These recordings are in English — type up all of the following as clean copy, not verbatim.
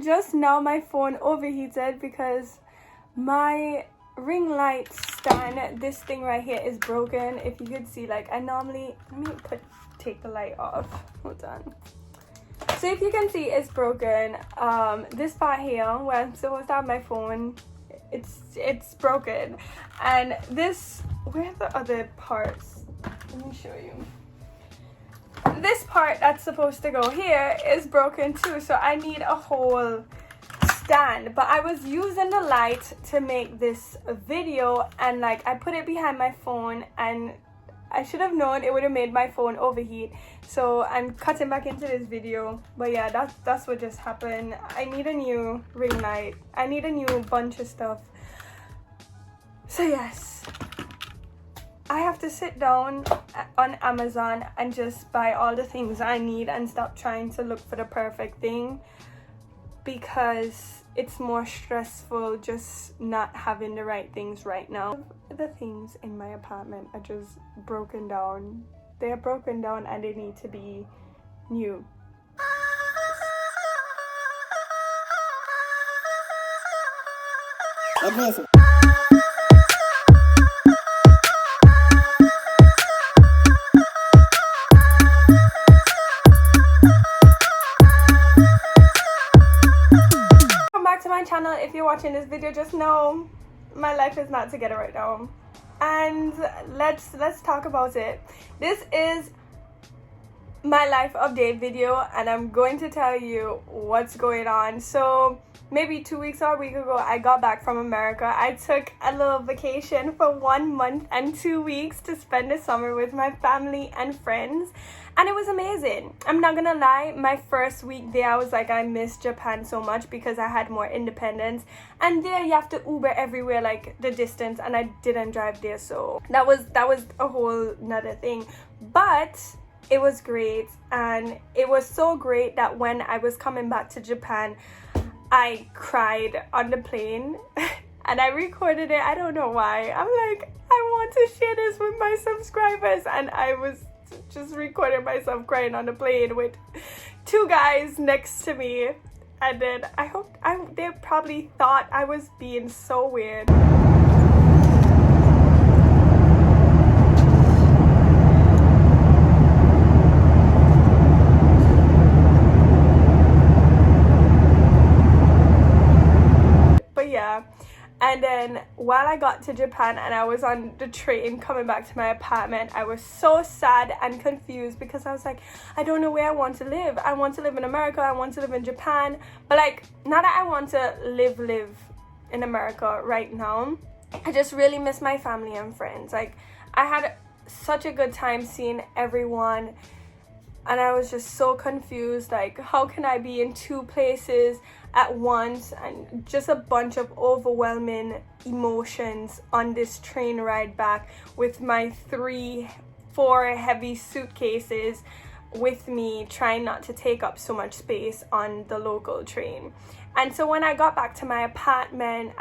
Just now my phone overheated because my ring light stand, this thing right here, is broken. If you could see, like, I normally, let me take the light off, hold on. So if you can see, it's broken. This part here where I'm supposed to have my phone, it's broken. And this, where are the other parts? Let me show you. This part that's supposed to go here is broken too, so I need a whole stand. But I was using the light to make this video, and like I put it behind my phone, and I should have known it would have made my phone overheat, so I'm cutting back into this video. But yeah, that's what just happened. I need a new ring light, I need a new bunch of stuff. So yes, I have to sit down on Amazon and just buy all the things I need and stop trying to look for the perfect thing, because it's more stressful just not having the right things right now. The things in my apartment are just broken down. They are broken down and they need to be new. Channel, if you're watching this video, just know my life is not together right now, and let's talk about it. This is my life update video, and I'm going to tell you what's going on. So maybe 2 weeks or a week ago, I got back from America. I took a little vacation for 1 month and 2 weeks to spend the summer with my family and friends, and it was amazing. I'm not gonna lie, my first week there I was like, I miss Japan so much because I had more independence, and there you have to Uber everywhere, like the distance, and I didn't drive there, so that was a whole nother thing. But it was great, and it was so great that when I was coming back to Japan, I cried on the plane and I recorded it. I don't know why. I'm like, I want to share this with my subscribers, and I was just recording myself crying on the plane with 2 guys next to me, and then they probably thought I was being so weird. And then while I got to Japan and I was on the train coming back to my apartment, I was so sad and confused because I was like, I don't know where I want to live. I want to live in America, I want to live in Japan, but like, not that I want to live in America right now. I just really miss my family and friends. Like, I had such a good time seeing everyone, and I was just so confused, like, how can I be in 2 places at once, and just a bunch of overwhelming emotions on this train ride back with my 4 heavy suitcases with me, trying not to take up so much space on the local train. And so when I got back to my apartment,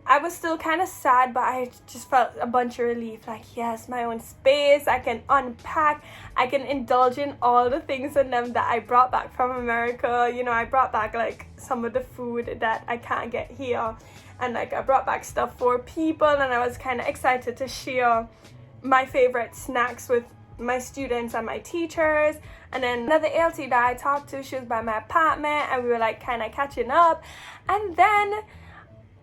I was still kind of sad, but I just felt a bunch of relief. Like, yes, my own space, I can unpack, I can indulge in all the things in them that I brought back from America. You know, I brought back like some of the food that I can't get here, and like I brought back stuff for people, and I was kind of excited to share my favorite snacks with my students and my teachers. And then another ALT that I talked to, she was by my apartment, and we were like kind of catching up. And then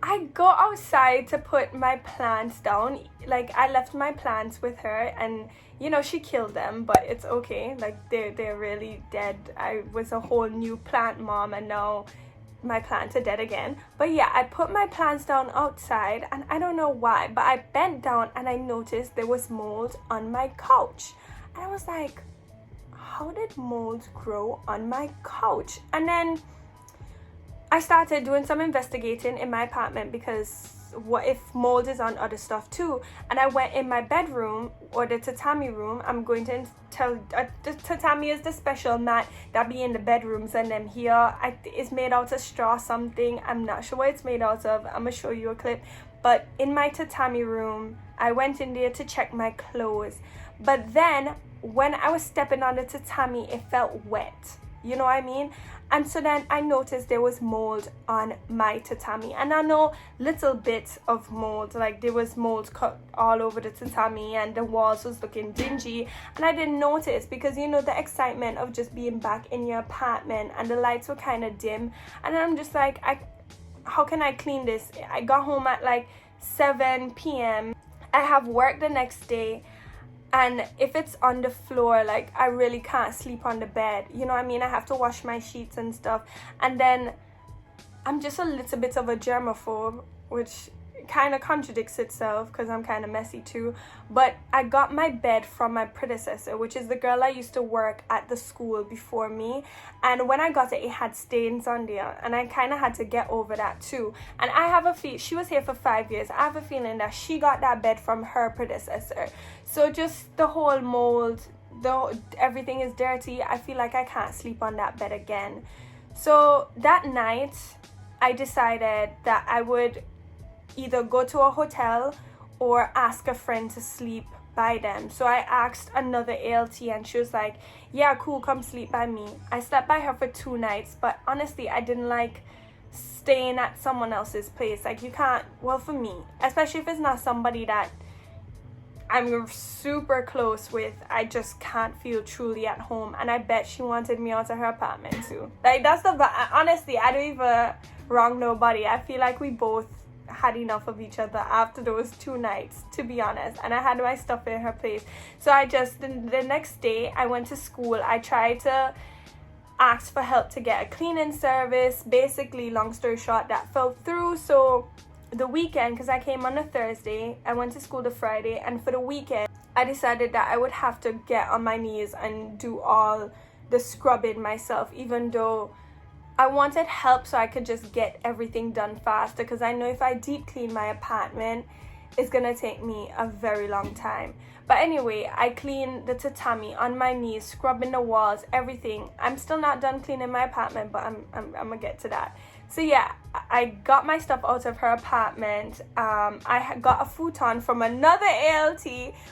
I go outside to put my plants down. Like, I left my plants with her, and you know, she killed them, but it's okay. Like, they're really dead. I was a whole new plant mom, and now my plants are dead again. But yeah, I put my plants down outside, and I don't know why, but I bent down and I noticed there was mold on my couch. And I was like, how did mold grow on my couch? And then I started doing some investigating in my apartment, because what if mold is on other stuff too? And I went in my bedroom, or the tatami room. I'm going to tell the tatami is the special mat that be in the bedrooms, and then here it's made out of straw something. I'm not sure what it's made out of. I'm gonna show you a clip. But in my tatami room, I went in there to check my clothes, but then when I was stepping on the tatami, it felt wet. you know what I mean? And so then I noticed there was mold on my tatami, and I know little bits of mold, like there was mold cut all over the tatami and the walls was looking dingy, and I didn't notice because, you know, the excitement of just being back in your apartment and the lights were kind of dim, and then I'm just like, how can I clean this? I got home at like 7 p.m. I have work the next day, and if it's on the floor, like I really can't sleep on the bed, you know what I mean? I have to wash my sheets and stuff, and then I'm just a little bit of a germaphobe, which kind of contradicts itself because I'm kind of messy too. But I got my bed from my predecessor, which is the girl I used to work at the school before me, and when I got it, it had stains on there, and I kind of had to get over that too. And I have a feel she was here for 5 years. I have a feeling that she got that bed from her predecessor. So just the whole mold, everything is dirty. I feel like I can't sleep on that bed again. So that night I decided that I would either go to a hotel or ask a friend to sleep by them. So I asked another ALT, and she was like, yeah, cool, come sleep by me. I slept by her for 2 nights, but honestly I didn't like staying at someone else's place. Like, you can't, well, for me, especially if it's not somebody that I'm super close with, I just can't feel truly at home. And I bet she wanted me out of her apartment too. Like, that's honestly, I don't even wrong nobody. I feel like we both had enough of each other after those 2 nights, to be honest, and I had my stuff in her place. So I just, the next day I went to school. I tried to ask for help to get a cleaning service. Basically, long story short, that fell through. So the weekend, because I came on a Thursday, I went to school the Friday, and for the weekend I decided that I would have to get on my knees and do all the scrubbing myself, even though I wanted help so I could just get everything done faster, because I know if I deep clean my apartment, it's gonna take me a very long time. But anyway, I cleaned the tatami on my knees, scrubbing the walls, everything. I'm still not done cleaning my apartment, but I'm gonna get to that. So yeah, I got my stuff out of her apartment. I got a futon from another ALT,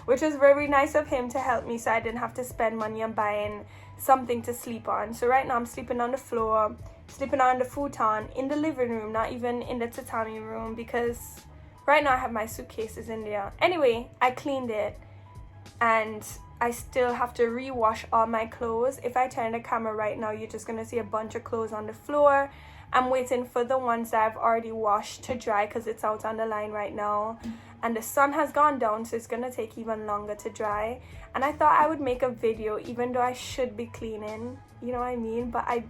which was very nice of him to help me, so I didn't have to spend money on buying something to sleep on. So right now I'm sleeping on the floor, sleeping on the futon in the living room, not even in the tatami room, because right now I have my suitcases in there. Anyway, I cleaned it, and I still have to rewash all my clothes. If I turn the camera right now, you're just gonna see a bunch of clothes on the floor. I'm waiting for the ones that I've already washed to dry because it's out on the line right now, and the sun has gone down, so it's gonna take even longer to dry. And I thought I would make a video even though I should be cleaning, you know what I mean, but I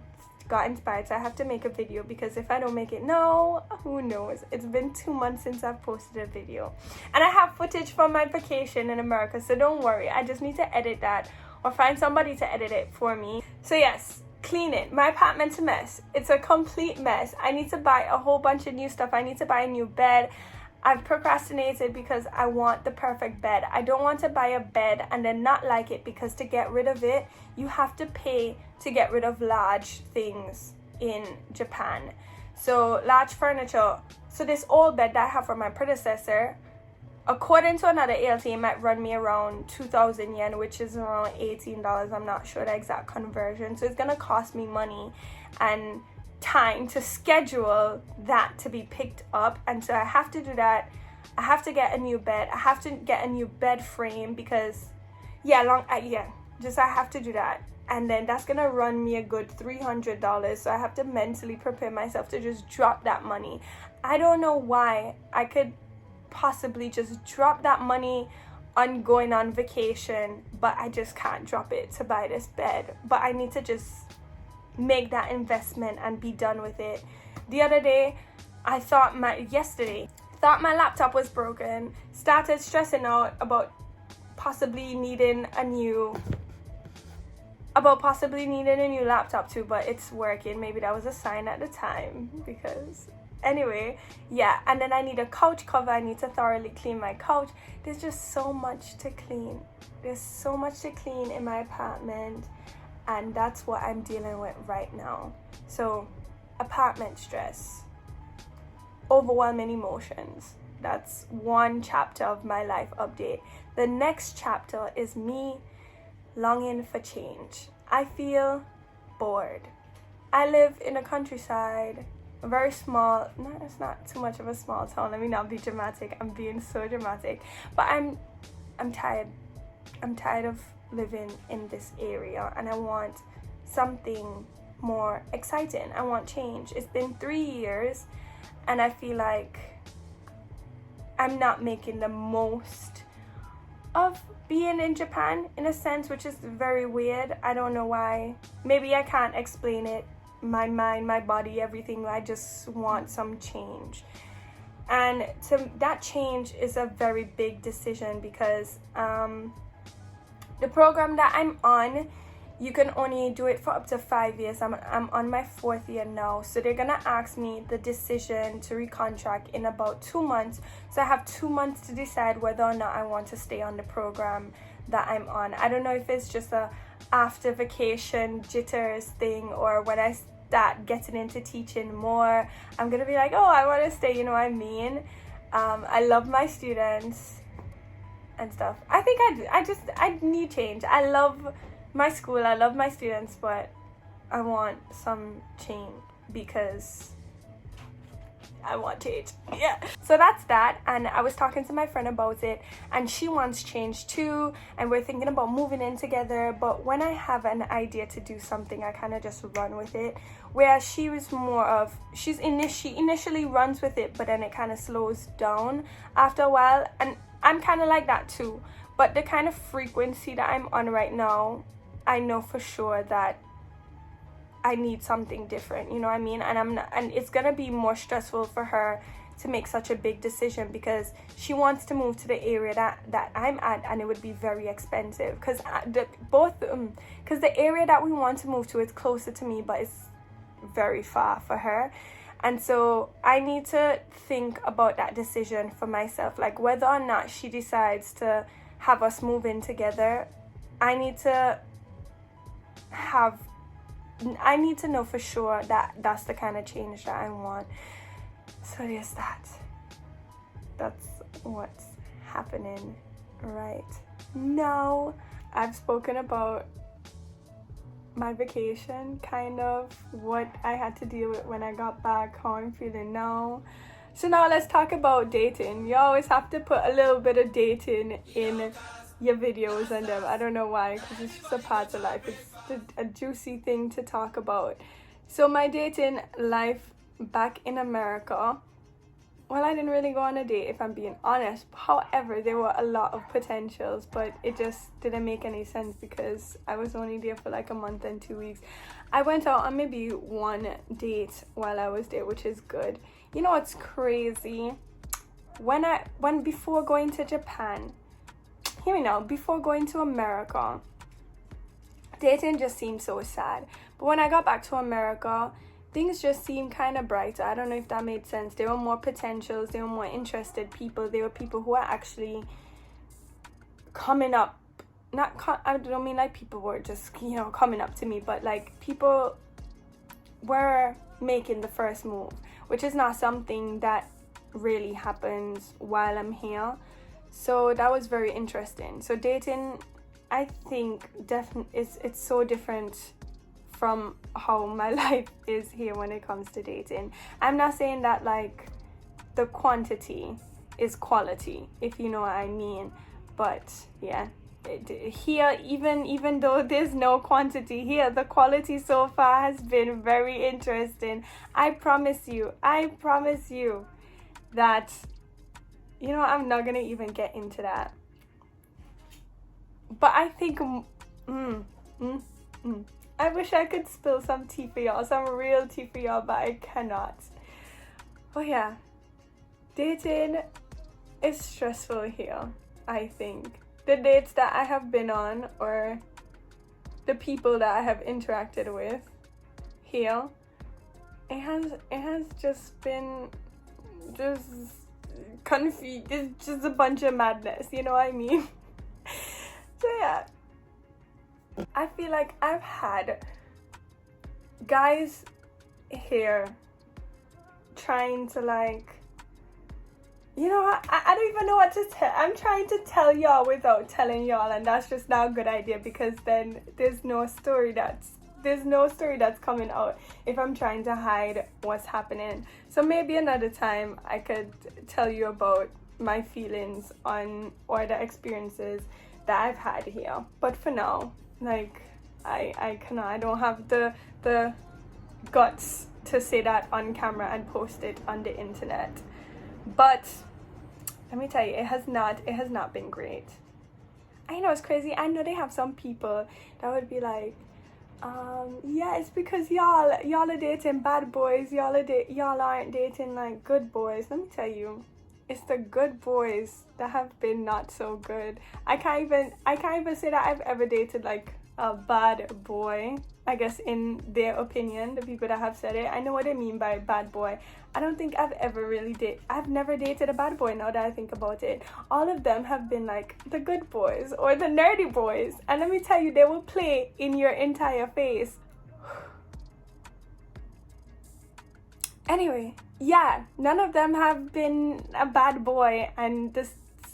got inspired, so I have to make a video, because if I don't make it now, who knows? It's been 2 months since I've posted a video, and I have footage from my vacation in America, so don't worry, I just need to edit that or find somebody to edit it for me. So yes, clean it. My apartment's a mess. It's a complete mess. I need to buy a whole bunch of new stuff. I need to buy a new bed. I've procrastinated because I want the perfect bed. I don't want to buy a bed and then not like it, because to get rid of it, you have to pay to get rid of large things in Japan. So large furniture. So this old bed that I have from my predecessor, according to another ALT, it might run me around 2,000 yen, which is around $18. I'm not sure the exact conversion. So it's going to cost me money and time to schedule that to be picked up. And so I have to do that. I have to get a new bed. I have to get a new bed frame because, I have to do that. And then that's going to run me a good $300. So I have to mentally prepare myself to just drop that money. I don't know why. I could possibly just drop that money on going on vacation, but I just can't drop it to buy this bed. But I need to just make that investment and be done with it. The other day, yesterday, thought my laptop was broken, started stressing out about possibly needing a new laptop too, but it's working. Maybe that was a sign at the time, because anyway, yeah. And then I need a couch cover. I need to thoroughly clean my couch. There's just so much to clean. There's so much to clean in my apartment, and that's what I'm dealing with right now. So, apartment stress, overwhelming emotions. That's one chapter of my life update. The next chapter is me longing for change. I feel bored. I live in a countryside, a very small, no, it's not too much of a small town. Let me not be dramatic. I'm being so dramatic. But I'm tired. I'm tired of living in this area, and I want something more exciting. I want change. It's been 3 years, and I feel like I'm not making the most of being in Japan, in a sense, which is very weird. I don't know why. Maybe I can't explain it. My mind, my body, everything. I just want some change. And that change is a very big decision, because the program that I'm on, you can only do it for up to 5 years. I'm on my 4th year now, so they're gonna ask me the decision to recontract in about 2 months. So I have 2 months to decide whether or not I want to stay on the program that I'm on. I don't know if it's just a after vacation jitters thing, or when I start getting into teaching more, I'm gonna be like, oh, I want to stay, you know what I mean? I love my students and stuff. I think I need change. I love my school, I love my students, but I want some change, because I want change. Yeah. So that's that. And I was talking to my friend about it, and she wants change too, and we're thinking about moving in together. But when I have an idea to do something, I kind of just run with it, whereas she was more of, she initially runs with it, but then it kind of slows down after a while. And I'm kind of like that too, but the kind of frequency that I'm on right now, I know for sure that I need something different, you know what I mean? And it's gonna be more stressful for her to make such a big decision, because she wants to move to the area that I'm at, and it would be very expensive, because the area that we want to move to is closer to me, but it's very far for her. And so I need to think about that decision for myself, like whether or not she decides to have us move in together. I need to know for sure that that's the kind of change that I want. So there's that. That's what's happening right now. I've spoken about my vacation, kind of what I had to deal with when I got back, how I'm feeling now. So now let's talk about dating. You always have to put a little bit of dating in your videos and them. I don't know why, because it's just a part of life. It's a juicy thing to talk about. So my dating life back in America, well, I didn't really go on a date, if I'm being honest. However, there were a lot of potentials, but it just didn't make any sense, because I was only there for like a month and 2 weeks. I went out on maybe one date while I was there, which is good. You know what's crazy? Before going to Japan, hear me now, before going to America, dating just seemed so sad. But when I got back to America, things just seemed kind of brighter. I don't know if that made sense. There were more potentials, there were more interested people, there were people who are actually coming up. I don't mean like people were just, coming up to me, but like people were making the first move, which is not something that really happens while I'm here. So that was very interesting. So dating, I think it's so different from how my life is here when it comes to dating. I'm not saying that like the quantity is quality, if you know what I mean, but yeah, here, even though there's no quantity here, the quality so far has been very interesting. I promise you that, I'm not gonna even get into that. But I think I wish I could spill some tea for y'all, some real tea for y'all, but I cannot. Oh yeah, dating is stressful here, I think. The dates that I have been on, or the people that I have interacted with here, it has just been just confused. It's just a bunch of madness, you know what I mean? So yeah, I feel like I've had guys here trying to like, I don't even know what to tell. I'm trying to tell y'all without telling y'all, and that's just not a good idea, because then there's no story there's no story that's coming out if I'm trying to hide what's happening. So maybe another time I could tell you about my feelings on or the experiences that I've had here. But for now, like, I cannot, I don't have the guts to say that on camera and post it on the internet. But let me tell you, it has not been great. I know it's crazy. I know they have some people that would be like, yeah, it's because y'all are dating bad boys. Y'all aren't dating like good boys. Let me tell you, it's the good boys that have been not so good. I can't even say that I've ever dated like a bad boy. I guess in their opinion, the people that have said it, I know what they mean by bad boy. I don't think I've never dated a bad boy now that I think about it. All of them have been like the good boys or the nerdy boys. And let me tell you, they will play in your entire face. Anyway, yeah, none of them have been a bad boy, and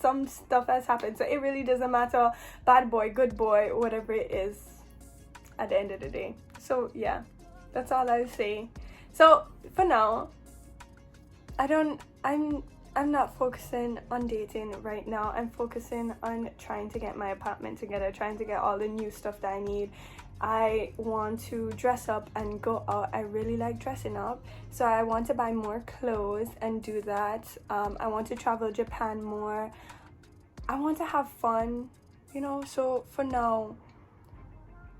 some stuff has happened. So it really doesn't matter, bad boy, good boy, whatever it is at the end of the day. So yeah, that's all I'll say. So for now, I'm not focusing on dating right now. I'm focusing on trying to get my apartment together, trying to get all the new stuff that I need. I want to dress up and go out. I really like dressing up, so I want to buy more clothes and do that. I want to travel Japan more. I want to have fun, you know. So for now,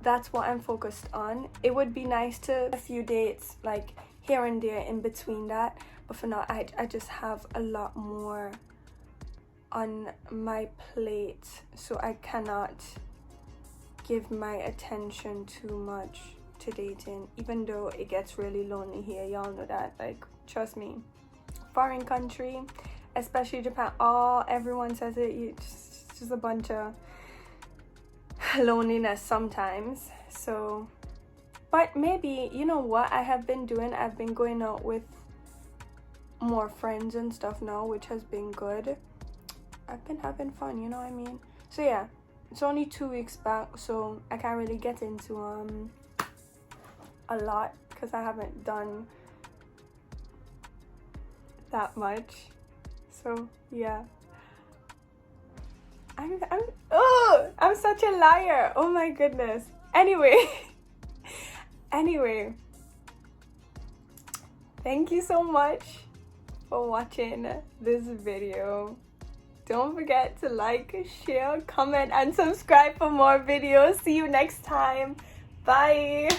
that's what I'm focused on. It would be nice to a few dates like here and there in between that, but for now I just have a lot more on my plate, so I cannot give my attention too much to dating, even though it gets really lonely here. Y'all know that. Like, trust me, foreign country, especially Japan, everyone says it, it's just a bunch of loneliness sometimes. So, but maybe, you know what I have been doing, I've been going out with more friends and stuff now, which has been good. I've been having fun, you know what I mean? So yeah, it's only 2 weeks back, so I can't really get into a lot because I haven't done that much. So yeah, I'm such a liar. Oh my goodness. Anyway, thank you so much for watching this video. Don't forget to like, share, comment, and subscribe for more videos. See you next time. Bye.